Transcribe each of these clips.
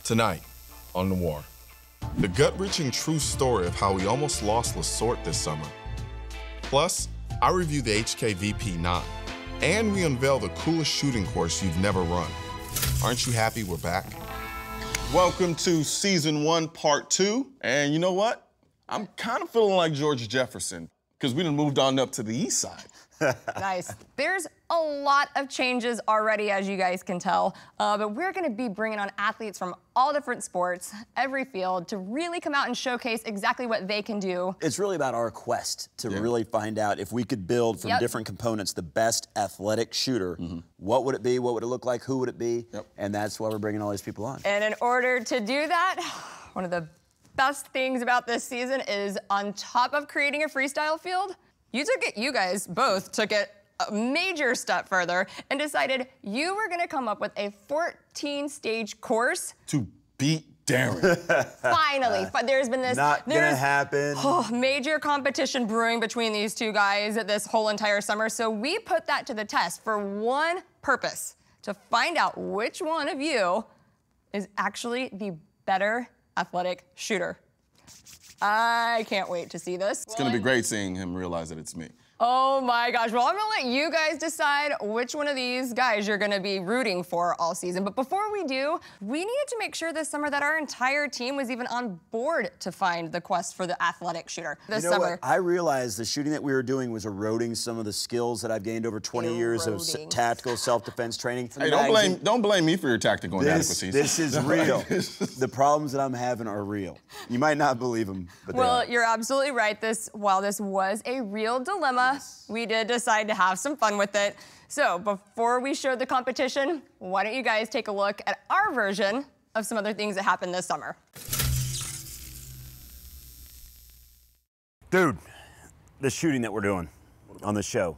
Tonight on Noir, the gut-wrenching true story of how we almost lost LaSorte's this summer. Plus, I review the HKVP 9, and we unveil the coolest shooting course you've never run. Aren't you happy we're back? Welcome to Season 1, Part 2. And you know what? I'm kind of feeling like George Jefferson, because we done moved on up to the east side. Nice. There's a lot of changes already, as you guys can tell, but we're gonna be bringing on athletes from all different sports, every field, to really come out and showcase exactly what they can do. It's really about our quest to really find out if we could build from different components the best athletic shooter. What would it be? What would it look like? Who would it be? And that's why we're bringing all these people on. And in order to do that, one of the best things about this season is, on top of creating a freestyle field, you guys both took it a major step further and decided you were gonna come up with a 14-stage course to beat Darren. Finally, but there's been this not gonna happen. Major competition brewing between these two guys this whole entire summer. So we put that to the test for one purpose: to find out which one of you is actually the better athletic shooter. I can't wait to see this. It's gonna be great seeing him realize that it's me. Oh my gosh, well, I'm gonna let you guys decide which one of these guys you're gonna be rooting for all season. But before we do, we needed to make sure this summer that our entire team was even on board to find the quest for the athletic shooter this summer. What? I realized the shooting that we were doing was eroding some of the skills that I've gained over 20 years of tactical self-defense training. Hey, don't blame me for your tactical inadequacies. This is real. The problems that I'm having are real. You might not believe them, but well, you're absolutely right. While this was a real dilemma, we did decide to have some fun with it. So before we show the competition, why don't you guys take a look at our version of some other things that happened this summer. Dude, the shooting that we're doing on the show,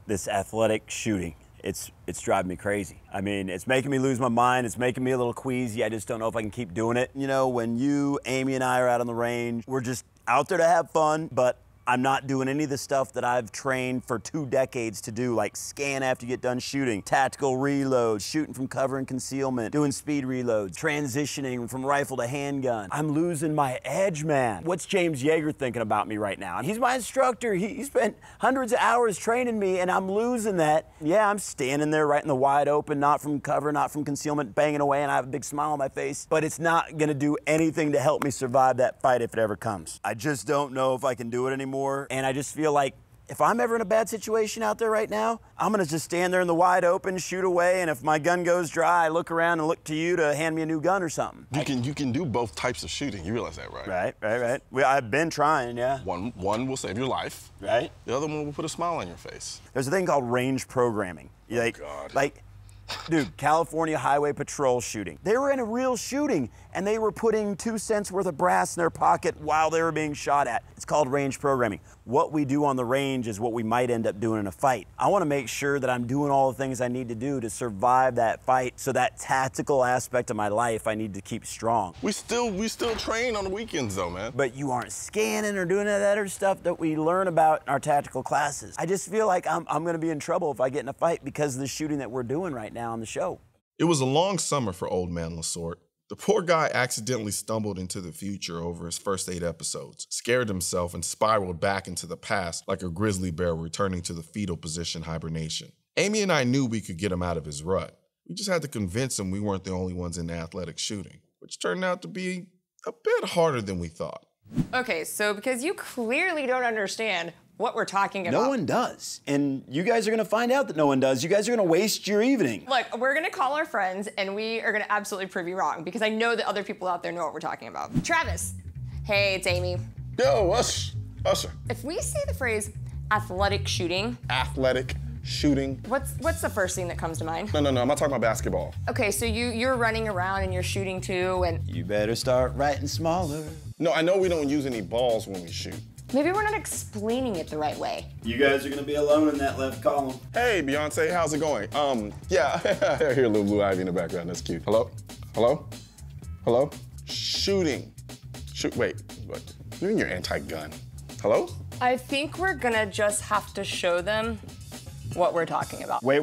this athletic shooting, it's driving me crazy. I mean, it's making me lose my mind. It's making me a little queasy. I just don't know if I can keep doing it. You know, when you, Amy, and I are out on the range, we're just out there to have fun, but I'm not doing any of the stuff that I've trained for 2 decades to do, like scan after you get done shooting, tactical reloads, shooting from cover and concealment, doing speed reloads, transitioning from rifle to handgun. I'm losing my edge, man. What's James Yeager thinking about me right now? He's my instructor. He spent hundreds of hours training me, and I'm losing that. Yeah, I'm standing there right in the wide open, not from cover, not from concealment, banging away, and I have a big smile on my face, but it's not gonna do anything to help me survive that fight if it ever comes. I just don't know if I can do it anymore. And I just feel like if I'm ever in a bad situation out there right now, I'm gonna just stand there in the wide open, shoot away, and if my gun goes dry, I look around and look to you to hand me a new gun or something. You can do both types of shooting. You realize that, right? Right. I've been trying, yeah. One will save your life. Right. The other one will put a smile on your face. There's a thing called range programming. Dude, California Highway Patrol shooting. They were in a real shooting, and they were putting 2 cents worth of brass in their pocket while they were being shot at. It's called range programming. What we do on the range is what we might end up doing in a fight. I want to make sure that I'm doing all the things I need to do to survive that fight, so that tactical aspect of my life I need to keep strong. We still train on the weekends, though, man. But you aren't scanning or doing that other stuff that we learn about in our tactical classes. I just feel like I'm going to be in trouble if I get in a fight because of the shooting that we're doing right now on the show. It was a long summer for old man LaSorte. The poor guy accidentally stumbled into the future over his first 8 episodes, scared himself, and spiraled back into the past like a grizzly bear returning to the fetal position hibernation. Amy and I knew we could get him out of his rut. We just had to convince him we weren't the only ones in athletic shooting, which turned out to be a bit harder than we thought. Okay, so because you clearly don't understand what we're talking about. No one does. And you guys are gonna find out that no one does. You guys are gonna waste your evening. Look, we're gonna call our friends and we are gonna absolutely prove you wrong because I know that other people out there know what we're talking about. Travis. Hey, it's Amy. Yo, Usher. If we say the phrase athletic shooting. Athletic shooting. What's the first thing that comes to mind? No, I'm not talking about basketball. Okay, so you're running around and you're shooting too, and you better start writing smaller. No, I know we don't use any balls when we shoot. Maybe we're not explaining it the right way. You guys are gonna be alone in that left column. Hey, Beyonce, how's it going? Yeah, I hear little Blue Ivy in the background, that's cute. Hello? Shooting. Wait, what? You mean you're anti-gun? Hello? I think we're gonna just have to show them what we're talking about. Wait.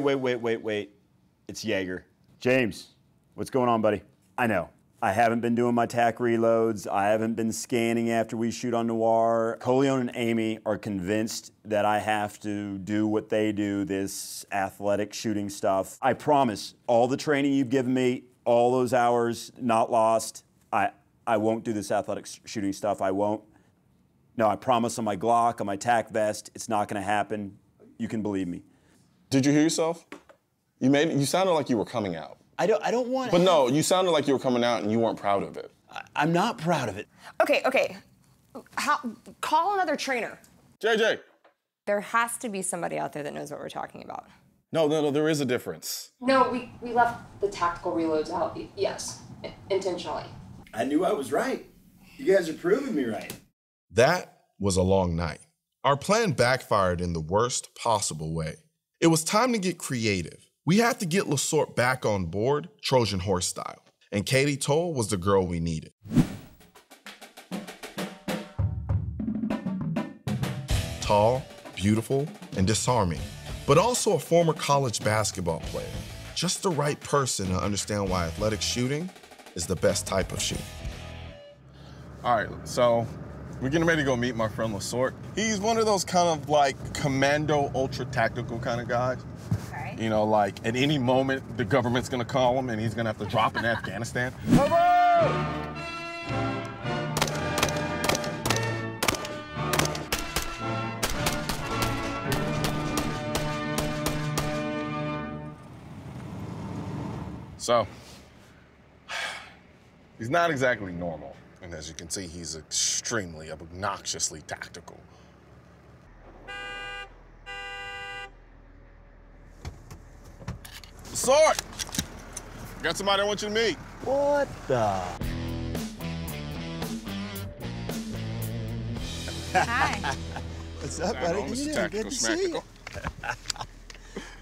It's Yeager. James, what's going on, buddy? I know. I haven't been doing my tack reloads. I haven't been scanning after we shoot on Noir. Colion and Amy are convinced that I have to do what they do, this athletic shooting stuff. I promise, all the training you've given me, all those hours not lost, I won't do this athletic shooting stuff. I won't. No, I promise on my Glock, on my tack vest, it's not gonna happen. You can believe me. Did you hear yourself? You sounded like you were coming out. I don't want. But no, you sounded like you were coming out and you weren't proud of it. I'm not proud of it. Okay. Call another trainer. JJ. There has to be somebody out there that knows what we're talking about. No, there is a difference. No, we left the tactical reloads out, yes, intentionally. I knew I was right. You guys are proving me right. That was a long night. Our plan backfired in the worst possible way. It was time to get creative. We had to get LaSorte back on board, Trojan horse style. And Katie Toll was the girl we needed. Tall, beautiful, and disarming, but also a former college basketball player. Just the right person to understand why athletic shooting is the best type of shooting. All right, so we're getting ready to go meet my friend LaSorte. He's one of those kind of like commando, ultra tactical kind of guys. Okay. You know, like at any moment, the government's gonna call him and he's gonna have to drop in Afghanistan. So, he's not exactly normal. And as you can see, he's extremely obnoxiously tactical. LaSorte! Got somebody I want you to meet. What the? Hi. What's up, I buddy? know, Mr. Good Tactical to see you. Schmactical.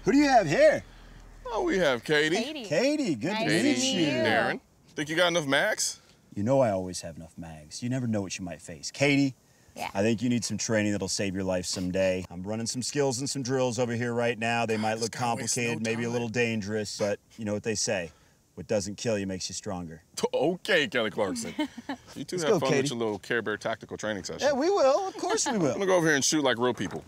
Who do you have here? Oh, we have Katie. Katie, good Nice to to meet meet you. you. Darren. Think you got enough mags? You know I always have enough mags. You never know what you might face. Katie, Yeah. I think you need some training that'll save your life someday. I'm running some skills and some drills over here right now. They might look guy wastes no complicated, maybe a time. little dangerous, but you know what they say. What doesn't kill you makes you stronger. Okay, Kelly Clarkson. You two Let's have go, fun Katie. with your little Care Bear tactical training session. Yeah, we will. Of course we I'm will. gonna go over here and shoot like real people.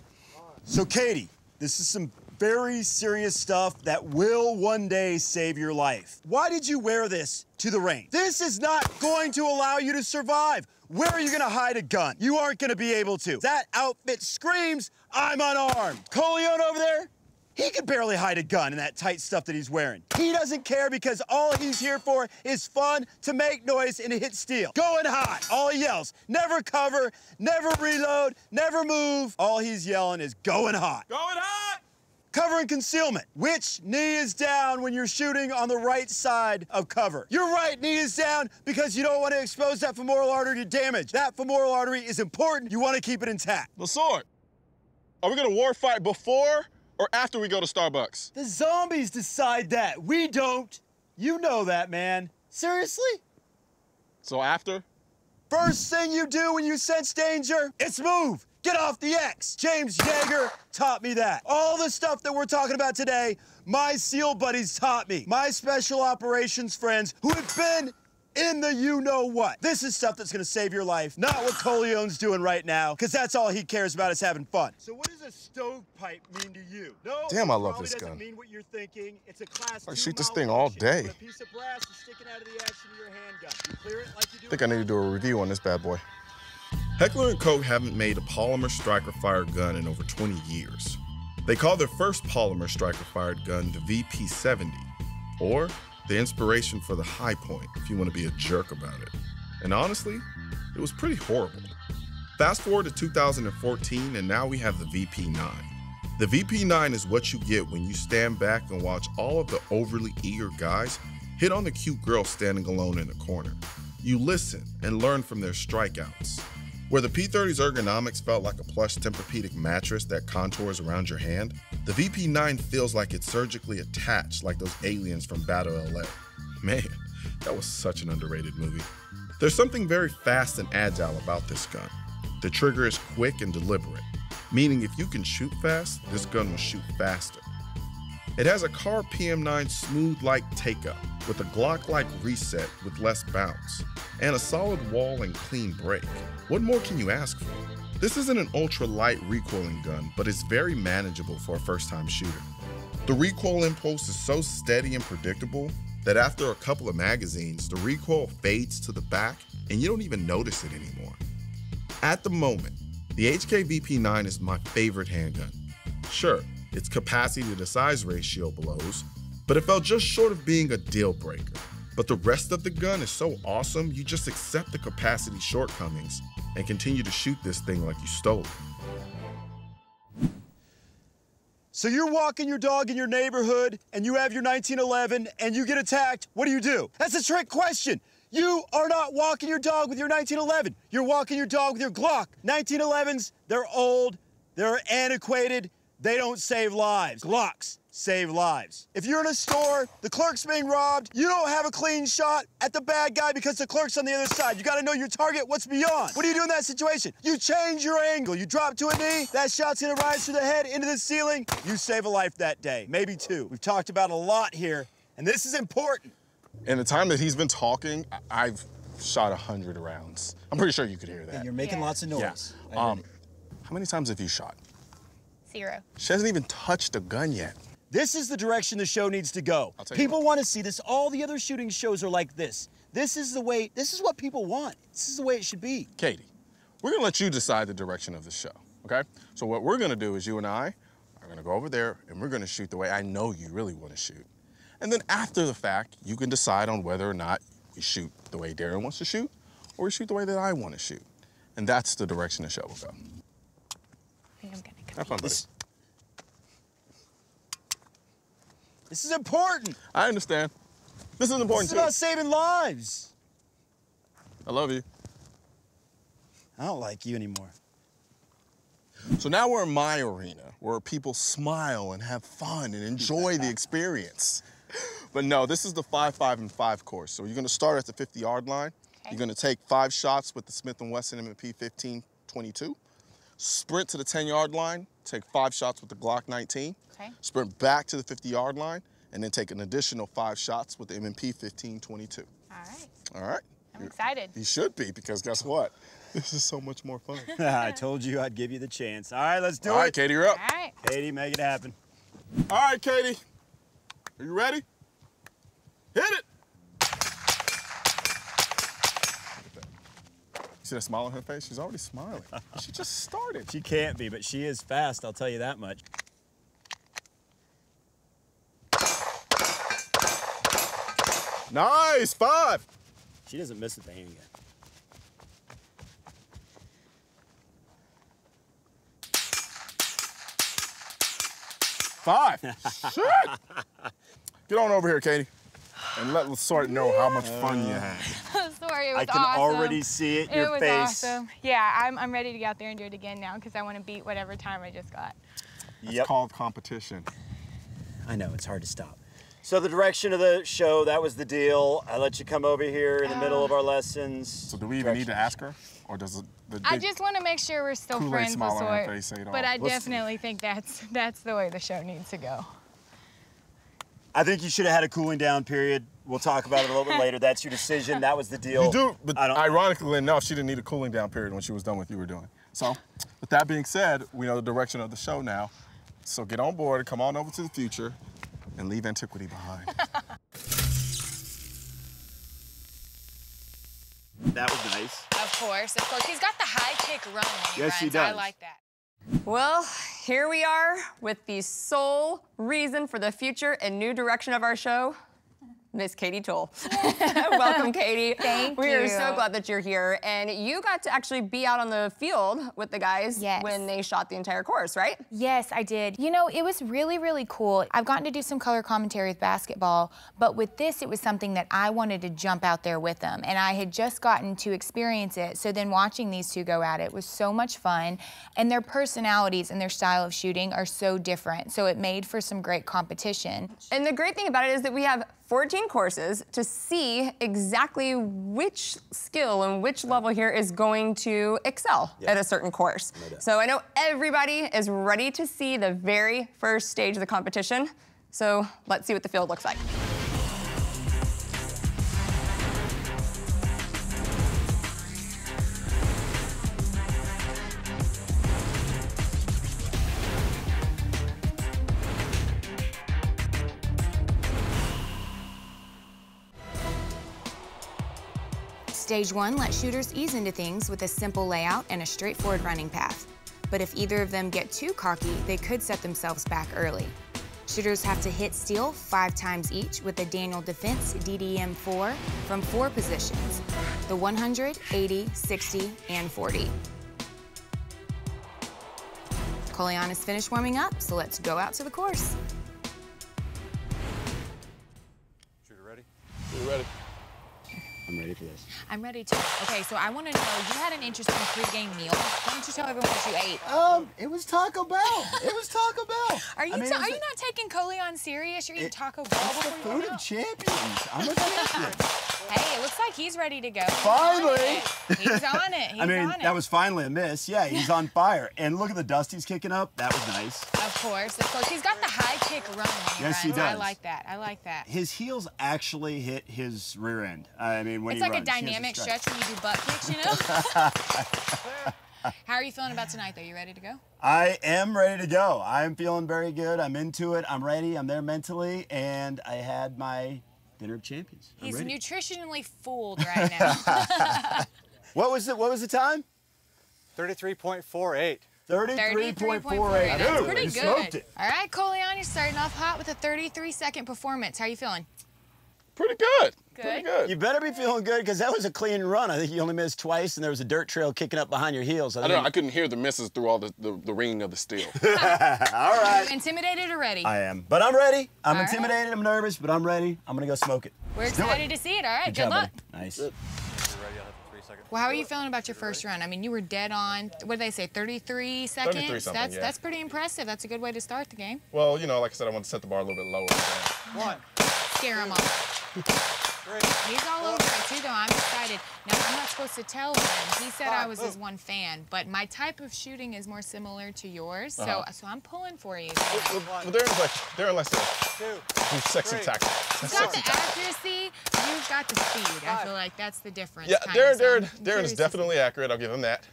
So, Katie, this is some very serious stuff that will one day save your life. Why did you wear this to the range? This is not going to allow you to survive. Where are you gonna hide a gun? You aren't gonna be able to. That outfit screams, I'm unarmed. Colion over there, he could barely hide a gun in that tight stuff that he's wearing. He doesn't care because all he's here for is fun, to make noise, and to hit steel. Going hot. All he yells, never cover, never reload, never move. All he's yelling is going hot. Going hot! Cover and concealment. Which knee is down when you're shooting on the right side of cover? Your right knee is down because you don't want to expose that femoral artery to damage. That femoral artery is important. You want to keep it intact. LaSorte, are we gonna war fight before or after we go to Starbucks? The zombies decide that. We don't. You know that, man. Seriously? So after? First thing you do when you sense danger, it's move. Get off the X. James Yeager taught me that. All the stuff that we're talking about today, my SEAL buddies taught me. My special operations friends who have been in the you-know-what. This is stuff that's gonna save your life, not what Colion's doing right now, because that's all he cares about is having fun. So what does a stovepipe mean to you? No, Damn, I love probably this doesn't gun. mean what you're thinking. It's a class I 2 shoot this thing all malfunction. day. But a piece of brass is sticking out of the action of your handgun. You clear it like you do I think I need to do a review on this bad boy. Heckler & Koch haven't made a polymer striker-fired gun in over 20 years. They call their first polymer striker-fired gun the VP70, or the inspiration for the High Point, if you want to be a jerk about it. And honestly, it was pretty horrible. Fast forward to 2014, and now we have the VP9. The VP9 is what you get when you stand back and watch all of the overly eager guys hit on the cute girl standing alone in the corner. You listen and learn from their strikeouts. Where the P30's ergonomics felt like a plush Tempur-Pedic mattress that contours around your hand, the VP9 feels like it's surgically attached like those aliens from Battle LA. Man, that was such an underrated movie. There's something very fast and agile about this gun. The trigger is quick and deliberate, meaning if you can shoot fast, this gun will shoot faster. It has a Car PM9 smooth-like take-up with a Glock-like reset with less bounce, and a solid wall and clean break. What more can you ask for? This isn't an ultra-light recoiling gun, but it's very manageable for a first-time shooter. The recoil impulse is so steady and predictable that after a couple of magazines, the recoil fades to the back and you don't even notice it anymore. At the moment, the HK-VP9 is my favorite handgun. Sure, its capacity to size ratio blows, but it fell just short of being a deal breaker. But the rest of the gun is so awesome, you just accept the capacity shortcomings and continue to shoot this thing like you stole it. So you're walking your dog in your neighborhood and you have your 1911 and you get attacked, what do? That's a trick question. You are not walking your dog with your 1911. You're walking your dog with your Glock. 1911s, they're old, they're antiquated, they don't save lives. Glocks save lives. If you're in a store, the clerk's being robbed, you don't have a clean shot at the bad guy because the clerk's on the other side. You gotta know your target, what's beyond. What do you do in that situation? You change your angle. You drop to a knee, that shot's gonna rise through the head, into the ceiling. You save a life that day, maybe two. We've talked about a lot here, and this is important. In the time that he's been talking, I've shot 100 rounds. I'm pretty sure you could hear that. And you're making lots of noise. Yeah. How many times have you shot? 0. She hasn't even touched a gun yet. This is the direction the show needs to go. People want to see this. All the other shooting shows are like this. This is what people want. This is the way it should be. Katie, we're gonna let you decide the direction of the show, okay? So what we're gonna do is you and I are gonna go over there and we're gonna shoot the way I know you really wanna shoot. And then after the fact, you can decide on whether or not we shoot the way Darren wants to shoot or we shoot the way that I wanna shoot. And that's the direction the show will go. I think I'm gonna go. Have fun, buddy. This is important. I understand. This is important too. This is about saving lives. I love you. I don't like you anymore. So now we're in my arena where people smile and have fun and enjoy the experience. But no, this is the 5, 5, and 5 course. So you're gonna start at the 50-yard line. Okay. You're gonna take 5 shots with the Smith & Wesson M&P 1522. Sprint to the 10-yard line, take 5 shots with the Glock 19. Okay. Sprint back to the 50-yard line, and then take an additional 5 shots with the M&P 1522. All right. All right? I'm excited. You should be, because guess what? This is so much more fun. I told you I'd give you the chance. All right, let's do it. All right, Katie, you're up. All right. Katie, make it happen. All right, Katie. Are you ready? Hit it! See that smile on her face? She's already smiling. She just started. She can't be, but she is fast, I'll tell you that much. Nice, 5. She doesn't miss at the handgun. 5. Shit! Get on over here, Katie, and let LaSorte know how much fun you had. Sorry, it was I can already see it in your face. It was awesome. Yeah, I'm ready to get out there and do it again now because I want to beat whatever time I just got. It's called competition. I know, it's hard to stop. So the direction of the show, that was the deal. I let you come over here in the middle of our lessons. So do we even need to ask her? Or does the I just want to make sure we're still friends, LaSorte. But I definitely think that's the way the show needs to go. I think you should have had a cooling down period. We'll talk about it a little bit later. That's your decision. That was the deal. You do, but ironically enough, she didn't need a cooling down period when she was done with what you were doing. So, with that being said, we know the direction of the show now. So get on board and come on over to the future and leave antiquity behind. That was nice. Of course. He's got the high kick run when he runs. He does. I like that. Well, here we are with the sole reason for the future and new direction of our show, Miss Katie Toll. Welcome, Katie. Thank you. We are so glad that you're here. And you got to actually be out on the field with the guys when they shot the entire course, right? Yes, I did. You know, it was really, really cool. I've gotten to do some color commentary with basketball, but with this, it was something that I wanted to jump out there with them. And I had just gotten to experience it. So then watching these two go at it was so much fun. And their personalities and their style of shooting are so different. So it made for some great competition. And the great thing about it is that we have 14 courses to see exactly which skill and which level here is going to excel at a certain course. So I know everybody is ready to see the very first stage of the competition. So let's see what the field looks like. Stage 1 lets shooters ease into things with a simple layout and a straightforward running path. But if either of them get too cocky, they could set themselves back early. Shooters have to hit steel 5 times each with the Daniel Defense DDM-4 from 4 positions, the 100, 80, 60, and 40. Colion is finished warming up, so let's go out to the course. Shooter ready? You ready? I'm ready for this. I'm ready to. Okay, so I want to know, you had an interesting pre-game meal. Why don't you tell everyone what you ate? It was Taco Bell. It was Taco Bell. Are you not taking Colion serious? You're eating Taco Bell It's the before you food go of out? champions. I'm a champion. Hey, it looks like he's ready to go. Finally! He's on it. He's I mean, on it. that was finally a miss. Yeah, he's on fire. And look at the dust he's kicking up. That was nice. Of course, of course. He's got the high kick run when he Yes, he runs. I does. like that. I like that. His heels actually hit his rear end. I mean, when It's he like runs, a he has dynamic strike. stretch when you do butt kicks, you know? How are you feeling about tonight, though? You ready to go? I am ready to go. I'm feeling very good. I'm into it. I'm ready. I'm there mentally. And I had my dinner of champions. I'm He's ready. nutritionally fooled right now. What was the time? 33.48. 33.48. That's Dude, pretty he good. smoked it. All right, Colion, you're starting off hot with a 33-second performance. How are you feeling? Pretty good. Good. Pretty good. You better be feeling good because that was a clean run. I think you only missed twice, and there was a dirt trail kicking up behind your heels. I don't know. I couldn't hear the misses through all the ringing of the steel. All right. Intimidated or ready? I am. But I'm ready. I'm All right. intimidated. I'm nervous, but I'm ready. I'm going to go smoke it. We're Let's do excited to see it. All right, good job, luck. buddy. Nice. You're ready, I'll have 3 seconds. Well, how are you feeling about your first run? I mean, you were dead on, what did they say, 33 seconds? 33 something, yeah. That's pretty impressive. That's a good way to start the game. Well, you know, like I said, I want to set the bar a little bit lower. 1, Scare him off. 3. He's all over it too, though. I'm excited. Now, I'm not supposed to tell him. He said I was his one fan, but my type of shooting is more similar to yours, so I'm pulling for you. Well, Darren likes to 2. do sexy 3. tactics. You've got the accuracy, you've got the speed. I feel like that's the difference. Yeah, kind of. So I'm Darren curious is to definitely accurate. I'll give him that.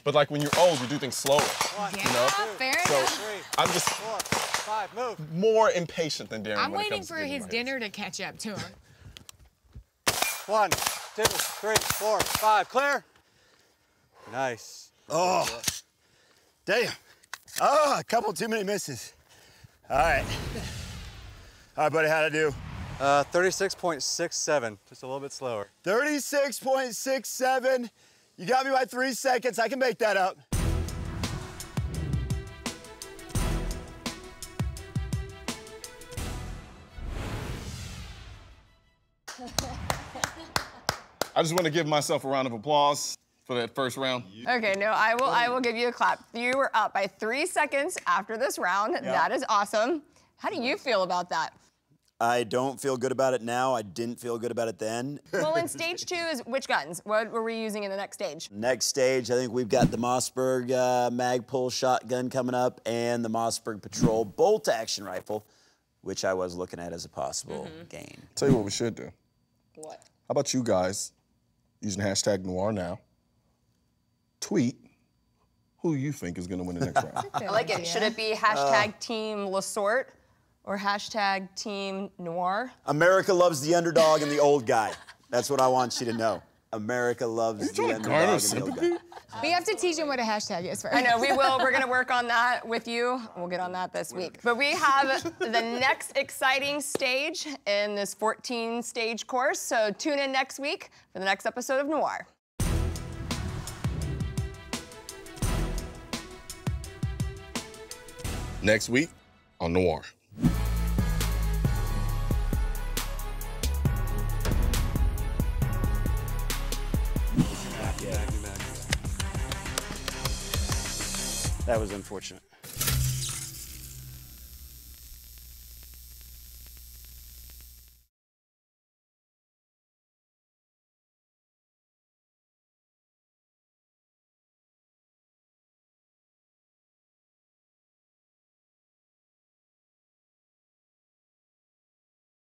But like when you're old, you do things slower. see. Yeah, you know? fair So enough. 3. I'm just 4. 5. Move. more impatient than Darren. I'm when it waiting comes to for getting his my hits. dinner to catch up to him. 1, 2, 3, 4, 5. Clear. Nice. Oh, damn. Oh, a couple too many misses. All right. All right, buddy, how'd I do? 36.67. Just a little bit slower. 36.67. You got me by 3 seconds. I can make that up. I just want to give myself a round of applause for that first round. Okay, no, I will give you a clap. You were up by 3 seconds after this round. That is awesome. How do you feel about that? I don't feel good about it now. I didn't feel good about it then. Well, in stage 2 is which guns? What were we using in the next stage? Next stage, I think we've got the Mossberg Magpul shotgun coming up and the Mossberg Patrol bolt-action rifle, which I was looking at as a possible gain. Tell you what we should do. What? How about you guys using hashtag Noir now? Tweet who you think is going to win the next round. I like it. Should it be hashtag Team LaSorte or hashtag Team Noir? America loves the underdog and the old guy. That's what I want you to know. America loves the trying to underdog garner and the old guy. Uh, sympathy? We have to teach him what a hashtag is first. I know, we will. We're going to work on that with you. We'll get on that this week. But we have the next exciting stage in this 14-stage course, so tune in next week for the next episode of Noir. Next week on Noir. That was unfortunate.